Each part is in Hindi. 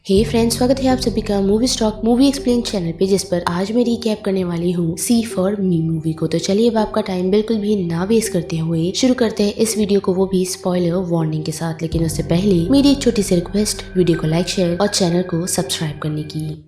हे फ्रेंड्स, स्वागत है आप सभी का movie stock movie explain channel पे, जिस पर आज मैं रिकैप करने वाली हूँ सी फॉर मी मूवी को। तो चलिए अब आपका टाइम बिल्कुल भी ना वेस्ट करते हुए शुरू करते हैं इस वीडियो को, वो भी स्पॉइलर वार्निंग के साथ। लेकिन उससे पहले मेरी एक छोटी सी रिक्वेस्ट, वीडियो को लाइक, शेयर और चैनल को सब्सक्राइब करने की।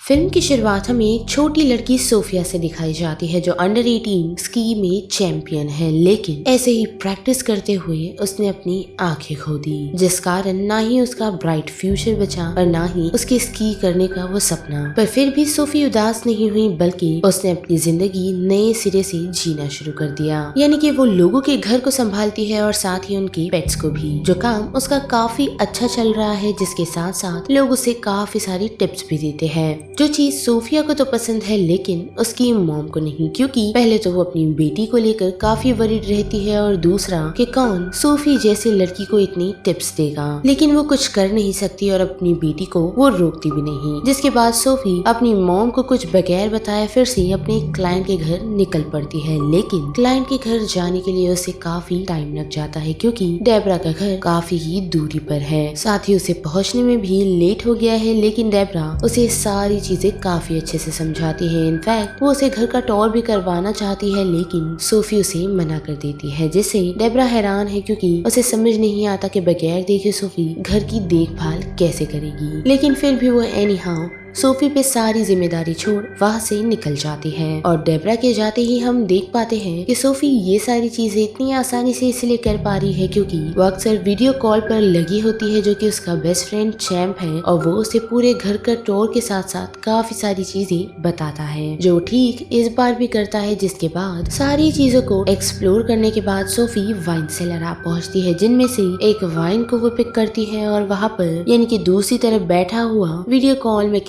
फिल्म की शुरुआत हमें एक छोटी लड़की सोफिया से दिखाई जाती है, जो अंडर 18 स्की में चैंपियन है। लेकिन ऐसे ही प्रैक्टिस करते हुए उसने अपनी आंखें खो दी, जिस कारण ना ही उसका ब्राइट फ्यूचर बचा और ना ही उसके स्की करने का वो सपना। पर फिर भी सोफी उदास नहीं हुई, बल्कि उसने अपनी जिंदगी नए सिरे से जीना शुरू कर दिया। यानी कि वो लोगों के घर को संभालती है और साथ ही उनके पेट्स को भी, जो काम उसका काफी अच्छा चल रहा है, जिसके साथ साथ लोग उसे काफी सारी टिप्स भी देते हैं, जो चीज सोफिया को तो पसंद है लेकिन उसकी मॉम को नहीं, क्योंकि पहले तो वो अपनी बेटी को लेकर काफी वरीड रहती है और दूसरा कि कौन सोफी जैसी लड़की को इतनी टिप्स देगा। लेकिन वो कुछ कर नहीं सकती और अपनी बेटी को वो रोकती भी नहीं, जिसके बाद सोफी अपनी मॉम को कुछ बगैर बताए फिर से अपने क्लाइंट के घर निकल पड़ती है। लेकिन क्लाइंट के घर जाने के लिए उसे काफी टाइम लग जाता है, क्योंकि डेबरा का घर काफी ही दूरी पर है, साथ ही उसे पहुँचने में भी लेट हो गया है। लेकिन डेबरा उसे सारी चीजें काफी अच्छे से समझाती है। इनफैक्ट वो उसे घर का टूर भी करवाना चाहती है, लेकिन सोफी उसे मना कर देती है, जिससे डेबरा हैरान है, क्योंकि उसे समझ नहीं आता कि बगैर देखे सोफी घर की देखभाल कैसे करेगी। लेकिन फिर भी वो एनी हाउ सोफी पे सारी जिम्मेदारी छोड़ वहाँ से निकल जाती है। और डेबरा के जाते ही हम देख पाते हैं कि सोफी ये सारी चीजें इतनी आसानी से इसलिए कर पा रही है क्योंकि वो अक्सर वीडियो कॉल पर लगी होती है, जो कि उसका बेस्ट फ्रेंड चैंप है, और वो उसे पूरे घर का टूर के साथ साथ काफी सारी चीजें बताता है, जो ठीक इस बार भी करता है। जिसके बाद सारी चीजों को एक्सप्लोर करने के बाद सोफी वाइन सेलर आ पहुँचती है, जिनमें से एक वाइन को वो पिक करती है और वहाँ पर यानी कि दूसरी तरफ बैठा हुआ वीडियो कॉल में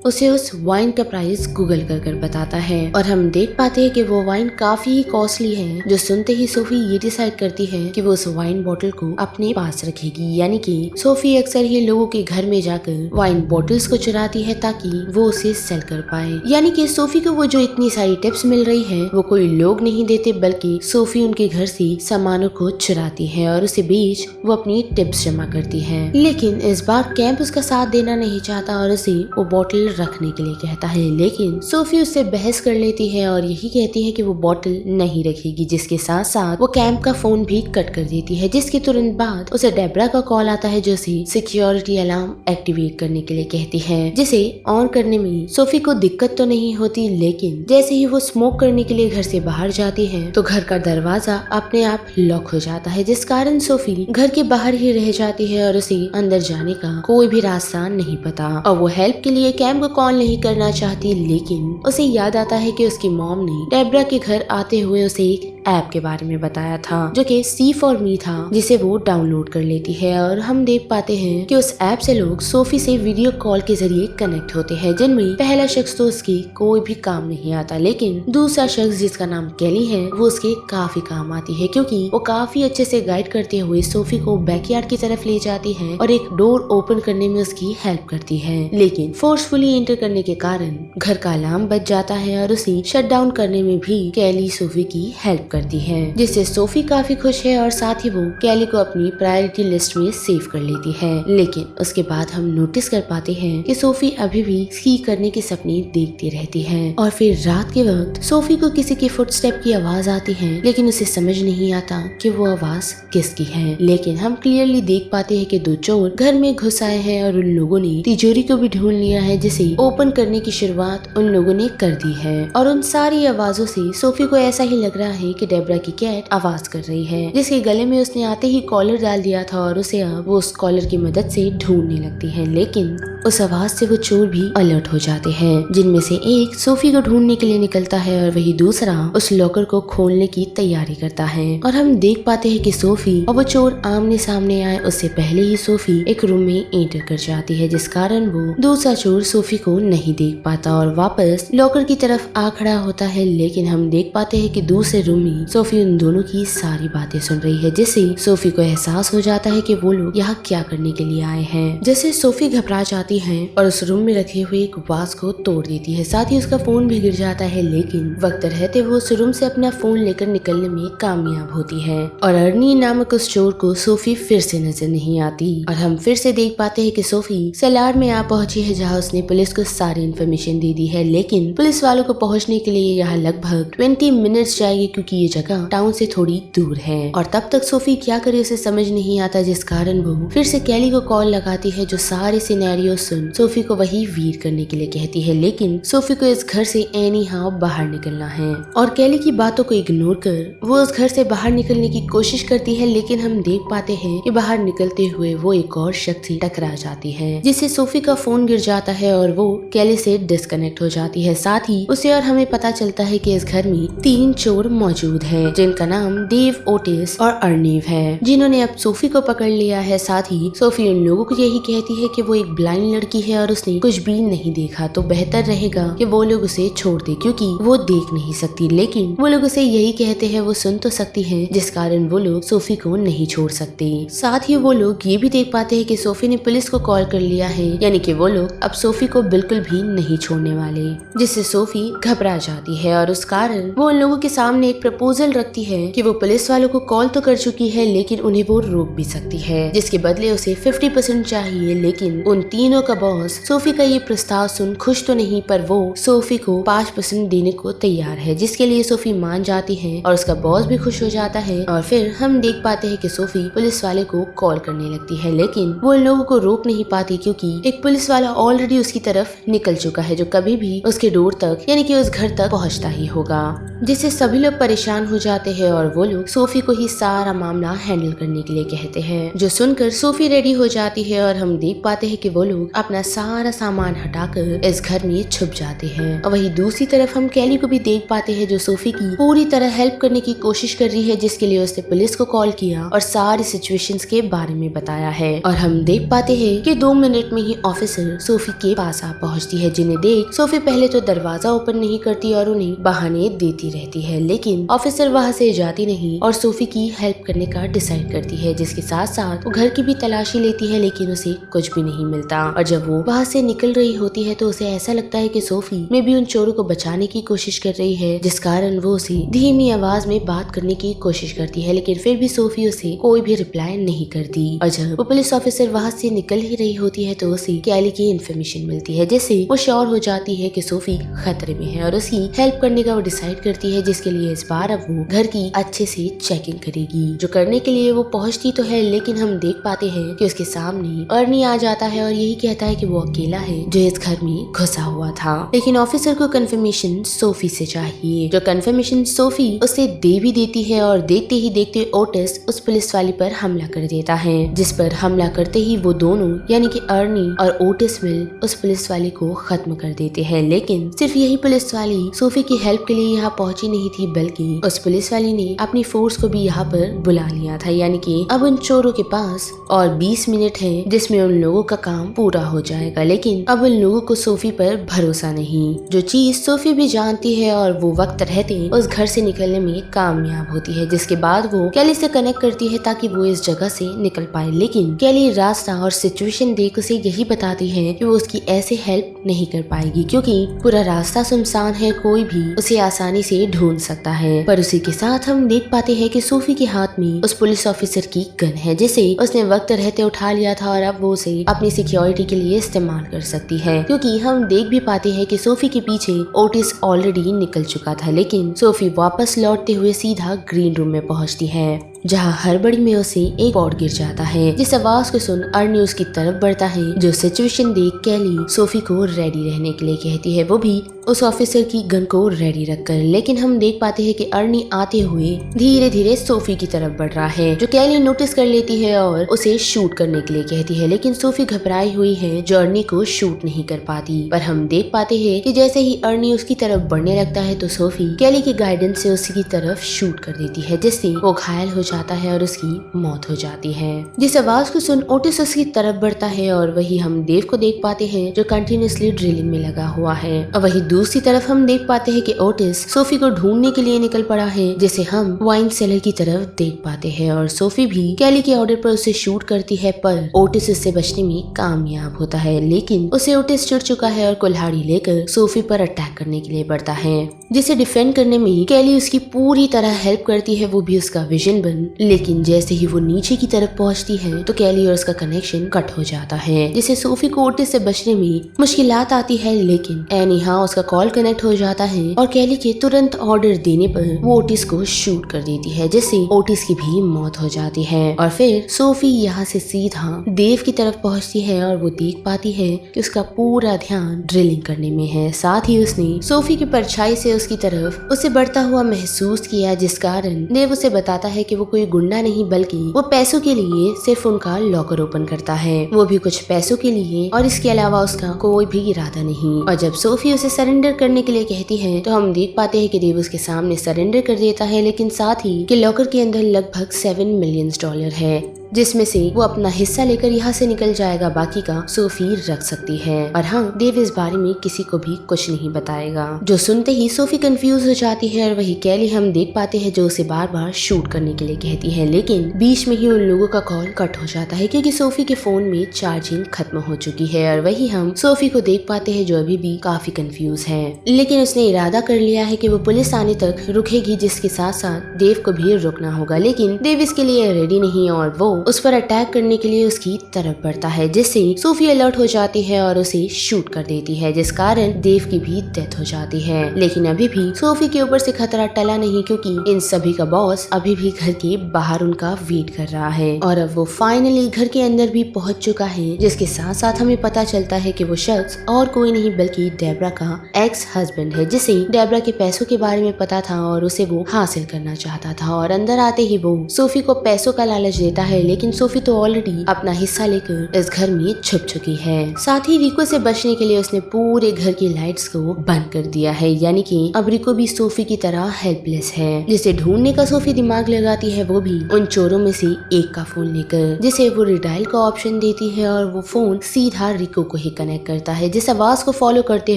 उसे उस वाइन का प्राइस गूगल कर बताता है। और हम देख पाते हैं कि वो वाइन काफी ही कॉस्टली है, जो सुनते ही सोफी ये डिसाइड करती है कि वो उस वाइन बोतल को अपने पास रखेगी। यानी कि सोफी अक्सर ही लोगों के घर में जाकर वाइन बोतल्स को चुराती है ताकि वो उसे सेल कर पाए। यानी कि सोफी को वो जो इतनी सारी टिप्स मिल रही है वो कोई लोग नहीं देते, बल्कि सोफी उनके घर से सामानों को चुराती है और उसे बीच वो अपनी टिप्स जमा करती है। लेकिन इस बार कैंप उसका साथ देना नहीं चाहता और उसे वो बोतल रखने के लिए कहता है। लेकिन सोफी उससे बहस कर लेती है और यही कहती है कि वो बोतल नहीं रखेगी, जिसके साथ साथ वो कैंप का फोन भी कट कर देती है। जिसके तुरंत बाद उसे डेबरा का कॉल आता है, जो उसे सिक्योरिटी अलार्म एक्टिवेट करने के लिए कहती है, जिसे ऑन करने में सोफी को दिक्कत तो नहीं होती। लेकिन जैसे ही वो स्मोक करने के लिए घर से बाहर जाती है तो घर का दरवाजा अपने आप लॉक हो जाता है, जिस कारण सोफी घर के बाहर ही रह जाती है और उसे अंदर जाने का कोई भी रास्ता नहीं पता। और वो हेल्प के लिए कैंप को कॉल नहीं करना चाहती, लेकिन उसे याद आता है कि उसकी मॉम ने डेबरा के घर आते हुए उसे एक ऐप के बारे में बताया था, जो कि सी फॉर मी था, जिसे वो डाउनलोड कर लेती है। और हम देख पाते हैं कि उस ऐप से लोग सोफी से वीडियो कॉल के जरिए कनेक्ट होते हैं, जिनमें पहला शख्स तो उसकी कोई भी काम नहीं आता, लेकिन दूसरा शख्स जिसका नाम केली है वो उसके काफी काम आती है, क्योंकि वो काफी अच्छे से गाइड करते हुए सोफी को बैकयार्ड की तरफ ले जाती है और एक डोर ओपन करने में उसकी हेल्प करती है। लेकिन फोर्सफुली एंटर करने के कारण घर का अलार्म बज जाता है और उसे शट डाउन करने में भी केली सोफी की हेल्प करती है, जिससे सोफी काफी खुश है और साथ ही वो केली को अपनी प्रायोरिटी लिस्ट में सेव कर लेती है। लेकिन उसके बाद हम नोटिस कर पाते हैं कि सोफी अभी भी स्की करने के सपने देखती रहती है। और फिर रात के वक्त सोफी को किसी के फुटस्टेप की आवाज आती है, लेकिन उसे समझ नहीं आता कि वो आवाज किसकी है। लेकिन हम क्लियरली देख पाते हैं कि दो चोर घर में घुस आए हैं और उन लोगों ने तिजोरी को भी ढूंढ लिया है, जिसे ओपन करने की शुरुआत उन लोगों ने कर दी है। और उन सारी आवाजों से सोफी को ऐसा ही लग रहा है कि डेबरा की कैट आवाज कर रही है, जिसके गले में उसने आते ही कॉलर डाल दिया था और उसे अब वो उस कॉलर की मदद से ढूंढने लगती है। लेकिन उस आवाज से वो चोर भी अलर्ट हो जाते हैं, जिनमें से एक सोफी को ढूंढने के लिए निकलता है और वही दूसरा उस लॉकर को खोलने की तैयारी करता है। और हम देख पाते हैं कि सोफी और वो चोर आमने सामने आए उससे पहले ही सोफी एक रूम में एंटर कर जाती है, जिस कारण वो दूसरा चोर सोफी को नहीं देख पाता और वापस लॉकर की तरफ आ खड़ा होता है। लेकिन हम देख पाते हैं कि दूसरे रूम में भी सोफी उन दोनों की सारी बातें सुन रही है, जिससे सोफी को एहसास हो जाता है कि वो लोग यहाँ क्या करने के लिए आए हैं। जैसे सोफी घबरा जाती है और उस रूम में रखे हुए एक वास को तोड़ देती है, साथ ही उसका फोन भी गिर जाता है, लेकिन वक्त रहते वो उस रूम से अपना फोन लेकर निकलने में कामयाब होती है और अर्नी नामक उस चोर को सोफी फिर से नजर नहीं आती। और हम फिर से देख पाते हैं कि सोफी सेलार में आ पहुंची है, जहां उसने पुलिस को सारी इन्फॉर्मेशन दे दी है, लेकिन पुलिस वालों को पहुंचने के लिए यहाँ लगभग 20 मिनट्स जाएगी, क्योंकि ये जगह टाउन से थोड़ी दूर है। और तब तक सोफी क्या करे उसे समझ नहीं आता, जिस कारण वो फिर से कैली को कॉल लगाती है, जो सारे सिनेरियो सुन सोफी को वही वीर करने के लिए कहती है, लेकिन सोफी को इस घर से एनी हाउ बाहर निकलना है। और कैली की बातों को इग्नोर कर वो उस घर से बाहर निकलने की कोशिश करती है, लेकिन हम देख पाते हैं कि बाहर निकलते हुए वो एक और शख्स से टकरा जाती है, जिससे सोफी का फोन गिर जाता है और वो कैली से डिस्कनेक्ट हो जाती है। साथ ही उसे और हमें पता चलता है कि इस घर में 3 चोर मौजूद हैं, जिनका नाम डेव, ओटिस और अर्नीव है, जिन्होंने अब सोफी को पकड़ लिया है। साथ ही सोफी उन लोगों को यही कहती है कि वो एक ब्लाइंड लड़की है और उसने कुछ भी नहीं देखा, तो बेहतर रहेगा कि वो लोग उसे छोड़ दे, क्योंकि वो देख नहीं सकती। लेकिन वो लोग उसे यही कहते हैं वो सुन तो सकती है, जिस कारण वो लोग सोफी को नहीं छोड़ सकते। साथ ही वो लोग ये भी देख पाते हैं कि सोफी ने पुलिस को कॉल कर लिया है, यानी कि वो लोग अब सोफी को बिल्कुल भी नहीं छोड़ने वाले, जिससे सोफी घबरा जाती है और उस कारण वो उन लोगों के सामने एक प्रपोजल रखती है कि वो पुलिस वालों को कॉल तो कर चुकी है, लेकिन उन्हें वो रोक भी सकती है, जिसके बदले उसे 50% चाहिए। लेकिन उन तीनों का बॉस सोफी का ये प्रस्ताव सुन खुश तो नहीं, पर वो सोफी को 5% देने को तैयार है, जिसके लिए सोफी मान जाती है और उसका बॉस भी खुश हो जाता है। और फिर हम देख पाते हैं कि सोफी पुलिस वाले को कॉल करने लगती है, लेकिन वो इन लोगों को रोक नहीं पाती, क्योंकि एक पुलिस वाला ऑलरेडी उसकी तरफ निकल चुका है, जो कभी भी उसके डोर तक यानी कि उस घर तक पहुंचता ही होगा, जिससे सभी लोग परेशान हो जाते हैं और वो लोग सोफी को ही सारा मामला हैंडल करने के लिए कहते हैं, जो सुनकर सोफी रेडी हो जाती है और हम देख पाते हैं कि वो लोग अपना सारा सामान हटाकर इस घर में छुप जाते हैं। और वही दूसरी तरफ हम कैली को भी देख पाते हैं, जो सोफी की पूरी तरह हेल्प करने की कोशिश कर रही है, जिसके लिए उसने पुलिस को कॉल किया और सारी सिचुएशंस के बारे में बताया है। और हम देख पाते हैं कि 2 मिनट में ही ऑफिसर सोफी के पास आ पहुंचती है, जिन्हें देख सोफी पहले तो दरवाजा ओपन नहीं करती और उन्हें बहाने देती रहती है, लेकिन ऑफिसर वहाँ से जाती नहीं और सोफी की हेल्प करने का डिसाइड करती है, जिसके साथ साथ वो घर की भी तलाशी लेती है, लेकिन उसे कुछ भी नहीं मिलता। और जब वो वहाँ से निकल रही होती है तो उसे ऐसा लगता है कि सोफी में भी उन चोरों को बचाने की कोशिश कर रही है, जिस कारण वो उसे धीमी आवाज में बात करने की कोशिश करती है, लेकिन फिर भी सोफी उसे कोई भी रिप्लाई नहीं करती। और जब वो पुलिस ऑफिसर वहाँ से निकल ही रही होती है तो उसे कैली की इन्फॉर्मेशन मिलती है, जिससे वो श्योर हो जाती है कि सोफी खतरे में है और उसकी हेल्प करने का वो डिसाइड करती है, जिसके लिए इस बार अब वो घर की अच्छे से चेकिंग करेगी, जो करने के लिए वो पहुंचती तो है, लेकिन हम देख पाते हैं कि उसके सामने अर्नी आ जाता है और यही कहता है कि वो अकेला है जो इस घर में घुसा हुआ था, लेकिन ऑफिसर को कंफर्मेशन सोफी से चाहिए, जो कंफर्मेशन सोफी उसे दे भी देती है। और देखते ही देखते ओटिस उस पुलिस वाले पर हमला कर देता है, जिस पर हमला करते ही वो दोनों यानी कि अर्नी और ओटिस मिल उस पुलिस वाले को खत्म कर देते हैं। लेकिन सिर्फ यही पुलिस वाली सोफी की हेल्प के लिए यहाँ पहुंची नहीं थी, बल्कि उस पुलिस वाली ने अपनी फोर्स को भी यहाँ पर बुला लिया था, यानी कि अब उन चोरों के पास और 20 मिनट है जिसमें उन लोगों का काम पूरा हो जाएगा। लेकिन अब उन लोगों को सोफी पर भरोसा नहीं, जो चीज सोफी भी जानती है, और वो वक्त रहते उस घर से निकलने में कामयाब होती है, जिसके बाद वो कैली से कनेक्ट करती है ताकि वो इस जगह से निकल पाए। लेकिन कैली रास्ता और सिचुएशन देख उसे यही बताती है कि वो उसकी ऐसे हेल्प नहीं कर पाएगी, क्योंकि पूरा रास्ता सुनसान है, कोई भी उसे आसानी से ढूंढ सकता है। पर उसी के साथ हम देख पाते हैं कि सोफी के हाथ में उस पुलिस ऑफिसर की गन है, जिसे उसने वक्त रहते उठा लिया था और अब वो उसे अपनी सिक्योरिटी के लिए इस्तेमाल कर सकती है, क्योंकि हम देख भी पाते हैं कि सोफी के पीछे ओटिस ऑलरेडी निकल चुका था। लेकिन सोफी वापस लौटते हुए सीधा ग्रीन रूम में पहुंचती है, जहाँ हड़बड़ी में उसे एक पॉट गिर जाता है, जिस आवाज को सुन अर्नी उसकी तरफ बढ़ता है, जो सिचुएशन देख कैली सोफी को रेडी रहने के लिए कहती है, वो भी उस ऑफिसर की गन को रेडी रखकर। लेकिन हम देख पाते हैं कि अर्नी आते हुए धीरे धीरे सोफी की तरफ बढ़ रहा है, जो कैली नोटिस कर लेती है और उसे शूट करने के लिए कहती है, लेकिन सोफी घबराई हुई है, जो अर्नी को शूट नहीं कर पाती। पर हम देख पाते हैं कि जैसे ही अर्नी उसकी तरफ बढ़ने लगता है तो सोफी कैली के गाइडेंस से उसकी तरफ शूट कर देती है, जिससे वो घायल हो जाता है और उसकी मौत हो जाती है। जिस आवाज को सुन ओटिस उसकी तरफ बढ़ता है और वही हम देव को देख पाते हैं, जो कंटिन्यूअसली ड्रिलिंग में लगा हुआ है। और वही दूसरी तरफ हम देख पाते हैं कि ओटिस सोफी को ढूंढने के लिए निकल पड़ा है, जिसे हम वाइन सेलर की तरफ देख पाते हैं और सोफी भी कैली के ऑर्डर पर उसे शूट करती है, पर ओटिस उससे बचने में कामयाब होता है। लेकिन उसे ओटिस चिढ़ चुका है और कुल्हाड़ी लेकर सोफी पर अटैक करने के लिए बढ़ता है, जिसे डिफेंड करने में कैली उसकी पूरी तरह हेल्प करती है, वो भी उसका विजन बन। लेकिन जैसे ही वो नीचे की तरफ पहुंचती है तो कैली और उसका कनेक्शन कट हो जाता है, जिससे सोफी को ओटिस से बचने में मुश्किलात आती है। लेकिन एनी हाउ उसका कॉल कनेक्ट हो जाता है और कैली के तुरंत ऑर्डर देने पर वो ओटिस को शूट कर देती है, जिससे ओटिस की भी मौत हो जाती है। और फिर सोफी यहाँ से सीधा देव की तरफ पहुँचती है और वो देख पाती है कि उसका पूरा ध्यान ड्रिलिंग करने में है। साथ ही उसने सोफी की परछाई से उसकी तरफ उसे बढ़ता हुआ महसूस किया, जिस कारण देव उसे बताता है कि वो कोई गुंडा नहीं बल्कि वो पैसों के लिए सिर्फ उनका लॉकर ओपन करता है, वो भी कुछ पैसों के लिए, और इसके अलावा उसका कोई भी इरादा नहीं। और जब सोफी उसे सरेंडर करने के लिए कहती है तो हम देख पाते हैं कि देव उसके सामने सरेंडर कर देता है, लेकिन साथ ही कि लॉकर के अंदर लगभग $7 मिलियन है, जिसमें से वो अपना हिस्सा लेकर यहाँ से निकल जाएगा, बाकी का सोफी रख सकती है। और हाँ, देव इस बारे में किसी को भी कुछ नहीं बताएगा, जो सुनते ही सोफी कंफ्यूज हो जाती है। और वही कैली हम देख पाते हैं जो उसे बार बार शूट करने के लिए कहती है, लेकिन बीच में ही उन लोगों का कॉल कट हो जाता है क्योंकि सोफी के फोन में चार्जिंग खत्म हो चुकी है। और वही हम सोफी को देख पाते हैं जो अभी भी काफी कंफ्यूज है, लेकिन उसने इरादा कर लिया है कि वो पुलिस आने तक रुकेगी, जिसके साथ साथ देव को भी रुकना होगा। लेकिन देव इसके लिए रेडी नहीं और वो उस पर अटैक करने के लिए उसकी तरफ बढ़ता है, जिससे सोफी अलर्ट हो जाती है और उसे शूट कर देती है, जिस कारण देव की भी डेथ हो जाती है। लेकिन अभी भी सोफी के ऊपर से खतरा टला नहीं, क्योंकि इन सभी का बॉस अभी भी घर के बाहर उनका वेट कर रहा है। और अब वो फाइनली घर के अंदर भी पहुंच चुका है, जिसके साथ साथ हमें पता चलता है कि वो शख्स और कोई नहीं बल्कि डेब्रा का एक्स हस्बैंड है, जिसे डेब्रा के पैसों के बारे में पता था और उसे वो हासिल करना चाहता था। और अंदर आते ही वो सोफी को पैसों का लालच देता है, लेकिन सोफी तो ऑलरेडी अपना हिस्सा लेकर इस घर में छुप चुकी है। साथ ही रिको से बचने के लिए उसने पूरे घर की लाइट्स को बंद कर दिया है, यानी कि अब रिको भी सोफी की तरह हेल्पलेस है, जिसे ढूंढने का सोफी दिमाग लगाती है, वो भी उन चोरों में से एक का फोन लेकर, जिसे वो रिडायल का ऑप्शन देती है और वो फोन सीधा रिको को ही कनेक्ट करता है। जिस आवाज को फॉलो करते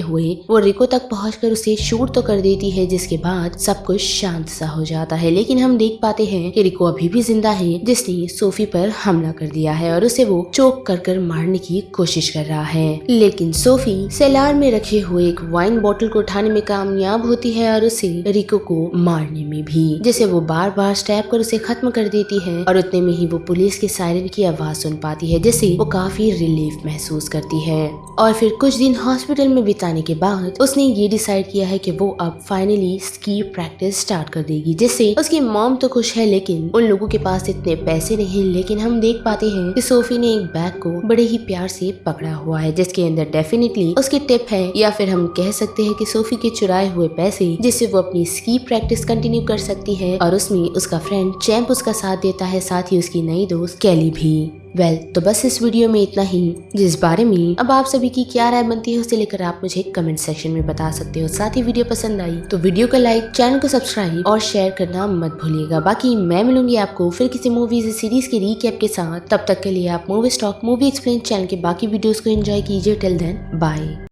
हुए वो रिको तक पहुंचकर उसे शूट तो कर देती है, जिसके बाद सब कुछ शांत सा हो जाता है। लेकिन हम देख पाते हैं कि रिको अभी भी जिंदा है, जिसने सोफी पर हमला कर दिया है और उसे वो चोक कर मारने की कोशिश कर रहा है। लेकिन सोफी सेलार में रखे हुए एक वाइन बोतल को उठाने में कामयाब होती है और उसे रिको को मारने में भी, जिसे वो बार बार स्टैब कर उसे खत्म कर देती है। और उतने में ही वो पुलिस के सायरन की आवाज सुन पाती है, जिससे वो काफी रिलीफ महसूस करती है। और फिर कुछ दिन हॉस्पिटल में बिताने के बाद उसने ये डिसाइड किया है कि वो अब फाइनली स्की प्रैक्टिस स्टार्ट कर देगी, जिससे उसकी मॉम तो खुश है, लेकिन उन लोगों के पास इतने पैसे नहीं। लेकिन हम देख पाते हैं कि सोफी ने एक बैग को बड़े ही प्यार से पकड़ा हुआ है, जिसके अंदर डेफिनेटली उसकी टिप है, या फिर हम कह सकते हैं कि सोफी के चुराए हुए पैसे, जिससे वो अपनी स्की प्रैक्टिस कंटिन्यू कर सकती है। और उसमें उसका फ्रेंड चैंप उसका साथ देता है, साथ ही उसकी नई दोस्त कैली भी। तो बस इस वीडियो में इतना ही, जिस बारे में अब आप सभी की क्या राय बनती है उसे लेकर आप मुझे कमेंट सेक्शन में बता सकते हो। साथ ही वीडियो पसंद आई तो वीडियो को लाइक, चैनल को सब्सक्राइब और शेयर करना मत भूलिएगा। बाकी मैं मिलूंगी आपको फिर किसी मूवीज सीरीज के रीकैप के साथ। तब तक के लिए आप movie stock movie explain channel के बाकी वीडियोस को एंजॉय कीजिए। Till then bye.